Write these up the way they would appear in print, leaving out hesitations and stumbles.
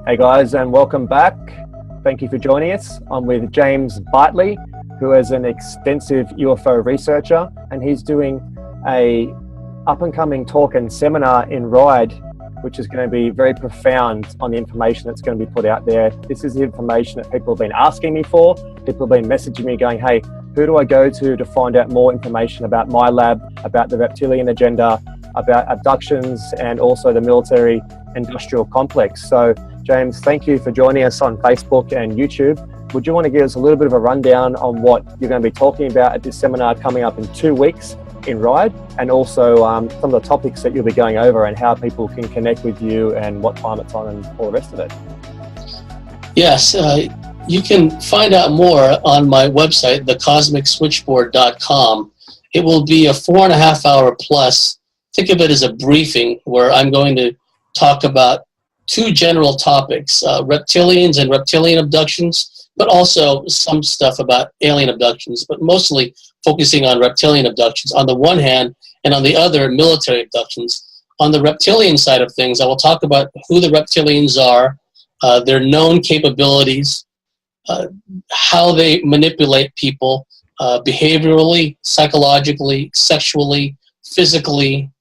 Hey guys, and welcome back. Thank you for joining us. I'm with James Bartley, who is an extensive UFO researcher, and he's doing a up-and-coming talk and seminar in Ryde, which is going to be very profound on the information that's going to be put out there. This is the information that people have been asking me for. People have been messaging me going, hey, who do I go to find out more information about my lab, about the reptilian agenda, about abductions, and also the military industrial complex. So James, thank you for joining us on Facebook and YouTube. Would you want to give us a little bit of a rundown on what you're going to be talking about at this seminar coming up in 2 weeks in Ryde, and also some of the topics that you'll be going over and how people can connect with you and what time it's on and all the rest of it? Yes, you can find out more on my website, thecosmicswitchboard.com. It will be a 4.5 hour plus. Think of it as a briefing where I'm going to talk about 2 general topics, reptilians and reptilian abductions, but also some stuff about alien abductions, but mostly focusing on reptilian abductions on the one hand, and on the other, military abductions. On the reptilian side of things, I will talk about who the reptilians are, their known capabilities, how they manipulate people, behaviorally, psychologically, sexually, physically,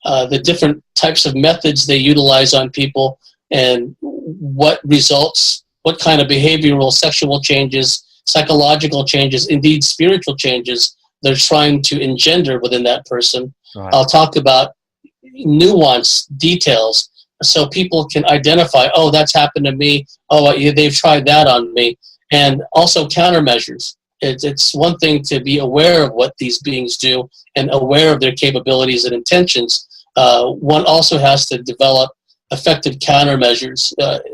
the different types of methods they utilize on people, and what results, what kind of behavioral, sexual changes, psychological changes, indeed spiritual changes they're trying to engender within that person. Right. I'll talk about nuance, details, so people can identify, oh, that's happened to me, oh, they've tried that on me, and also countermeasures. It's one thing to be aware of what these beings do and aware of their capabilities and intentions. One also has to develop effective countermeasures,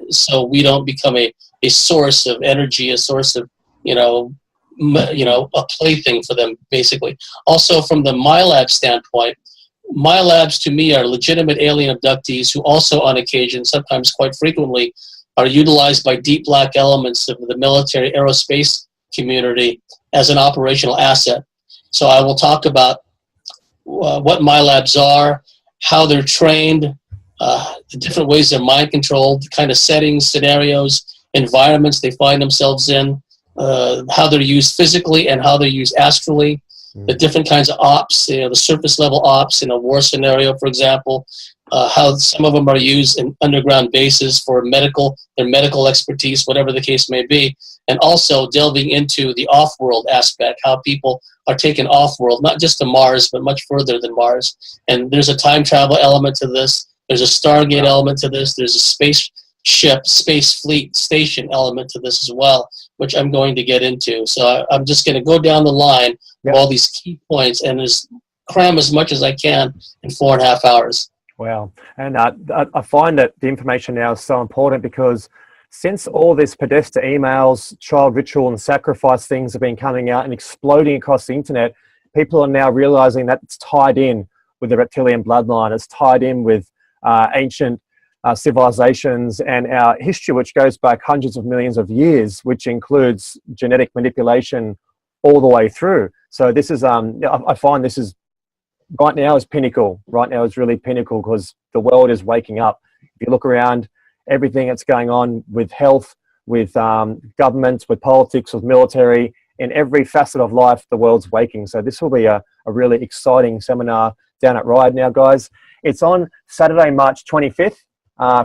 so we don't become a source of energy, a source of, a plaything for them, basically. Also, from the MyLab standpoint, my labs to me are legitimate alien abductees who also on occasion, sometimes quite frequently, are utilized by deep black elements of the military aerospace community as an operational asset. So I will talk about what my labs are, how they're trained, the different ways they're mind controlled, the kind of settings, scenarios, environments they find themselves in, how they're used physically and how they're used astrally, the different kinds of ops, the surface level ops in a war scenario, for example, how some of them are used in underground bases for their medical expertise, whatever the case may be, and also delving into the off-world aspect, how people are taken off-world, not just to Mars, but much further than Mars. And there's a time travel element to this. There's a Stargate element to this. There's a spaceship, space fleet station element to this as well, which I'm going to get into. So I'm just going to go down the line of all these key points and just cram as much as I can in 4.5 hours. Wow. And I find that the information now is so important because since all this Podesta emails, child ritual and sacrifice things have been coming out and exploding across the internet, people are now realizing that it's tied in with the reptilian bloodline. It's tied in with ancient civilizations and our history, which goes back hundreds of millions of years, which includes genetic manipulation all the way through. So this is, I find this is, right now is pinnacle. Right now is really pinnacle because the world is waking up. If you look around, everything that's going on with health, with governments, with politics, with military, in every facet of life, the world's waking. So this will be a really exciting seminar down at Ryde now, guys. It's on Saturday, March 25th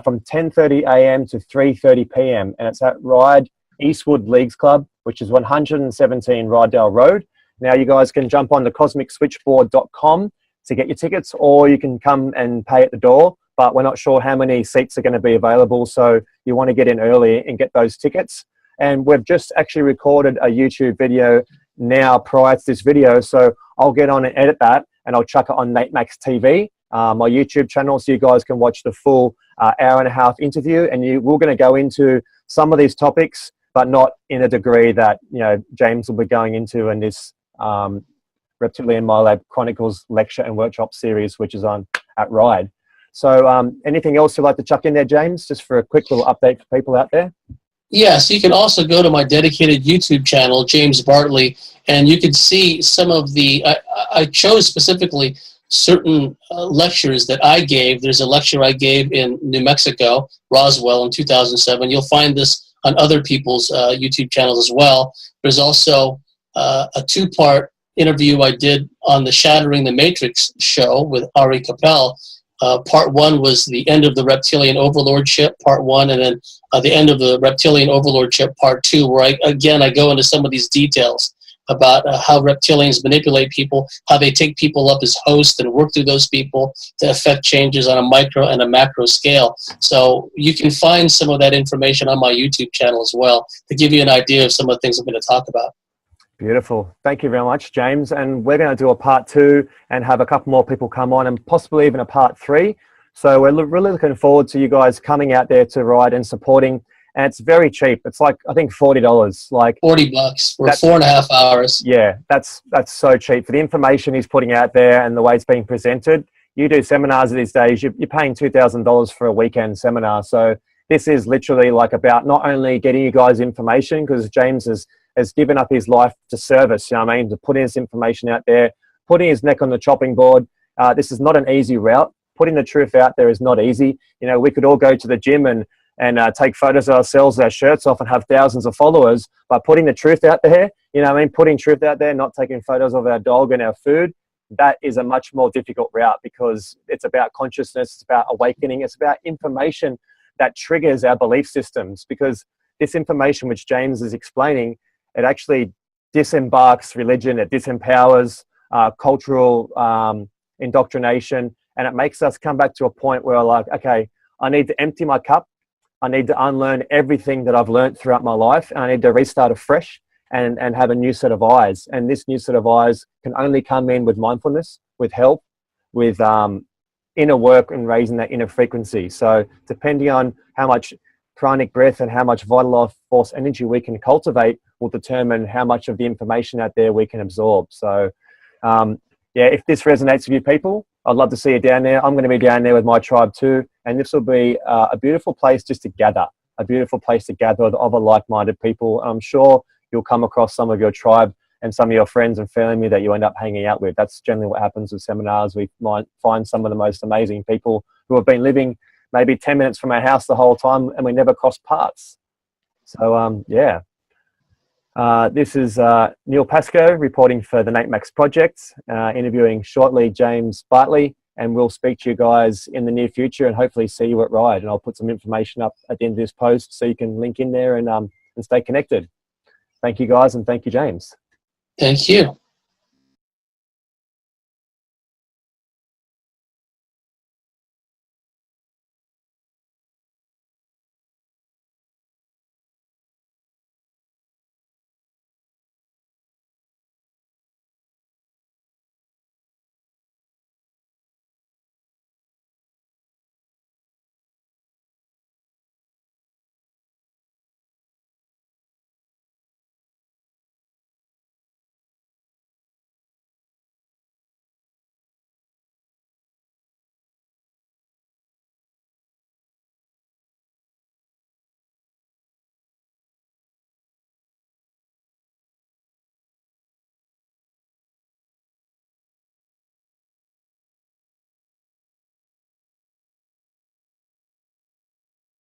from 10:30 a.m. to 3:30 p.m. And it's at Ryde Eastwood League Club, which is 117 Rydale Road. Now you guys can jump on the cosmicswitchboard.com to get your tickets, or you can come and pay at the door, but we're not sure how many seats are going to be available. So you want to get in early and get those tickets. And we've just actually recorded a YouTube video now prior to this video. So I'll get on and edit that and I'll chuck it on Nate Max TV, my YouTube channel, so you guys can watch the full hour-and-a-half interview, and we're going to go into some of these topics, but not in a degree that, you know, James will be going into in this Reptilian My Lab Chronicles lecture and workshop series, which is on at Ryde. So anything else you'd like to chuck in there, James, just for a quick little update for people out there? Yes, you can also go to my dedicated YouTube channel, James Bartley, and you can see some of the, I chose specifically certain lectures that I gave. There's a lecture I gave in New Mexico, Roswell, in 2007. You'll find this on other people's YouTube channels as well. There's also a two-part interview I did on the Shattering the Matrix show with Ari Capel. Part one was the end of the Reptilian overlordship, part one, and then the end of the Reptilian overlordship, part two, where I go into some of these details about how reptilians manipulate people, how they take people up as hosts and work through those people to affect changes on a micro and a macro scale. So you can find some of that information on my YouTube channel as well to give you an idea of some of the things I'm going to talk about. Beautiful. Thank you very much, James. And we're going to do a part 2 and have a couple more people come on, and possibly even a part 3. So we're really looking forward to you guys coming out there to Ryde and supporting. And it's very cheap. It's like, I think $40. Like $40 for 4.5 hours. Yeah, that's so cheap for the information he's putting out there and the way it's being presented. You do seminars these days, you're paying $2,000 for a weekend seminar. So this is literally like about not only getting you guys information, because James has given up his life to service, you know what I mean, to putting his information out there, putting his neck on the chopping board. This is not an easy route. Putting the truth out there is not easy. You know, we could all go to the gym and take photos of ourselves, our shirts off, and have thousands of followers. But putting the truth out there, you know what I mean, putting truth out there, not taking photos of our dog and our food, that is a much more difficult route, because it's about consciousness, it's about awakening, it's about information that triggers our belief systems. Because this information which James is explaining, it actually disembarks religion, it disempowers cultural indoctrination, and it makes us come back to a point where, like, okay, I need to empty my cup, I need to unlearn everything that I've learned throughout my life, and I need to restart afresh and have a new set of eyes. And this new set of eyes can only come in with mindfulness, with help, with inner work and raising that inner frequency. So depending on how much pranic breath and how much vital life force energy we can cultivate will determine how much of the information out there we can absorb. So yeah, if this resonates with you people, I'd love to see you down there. I'm going to be down there with my tribe too, and this will be a beautiful place just to gather, a beautiful place to gather with other like-minded people. I'm sure you'll come across some of your tribe and some of your friends and family that you end up hanging out with. That's generally what happens with seminars. We might find some of the most amazing people who have been living maybe 10 minutes from our house the whole time, and we never cross paths. So yeah. This is Neil Pascoe reporting for the Nate Max Project, interviewing shortly James Bartley, and we'll speak to you guys in the near future and hopefully see you at Ryde. And I'll put some information up at the end of this post so you can link in there and stay connected. Thank you guys, and thank you, James. Thank you.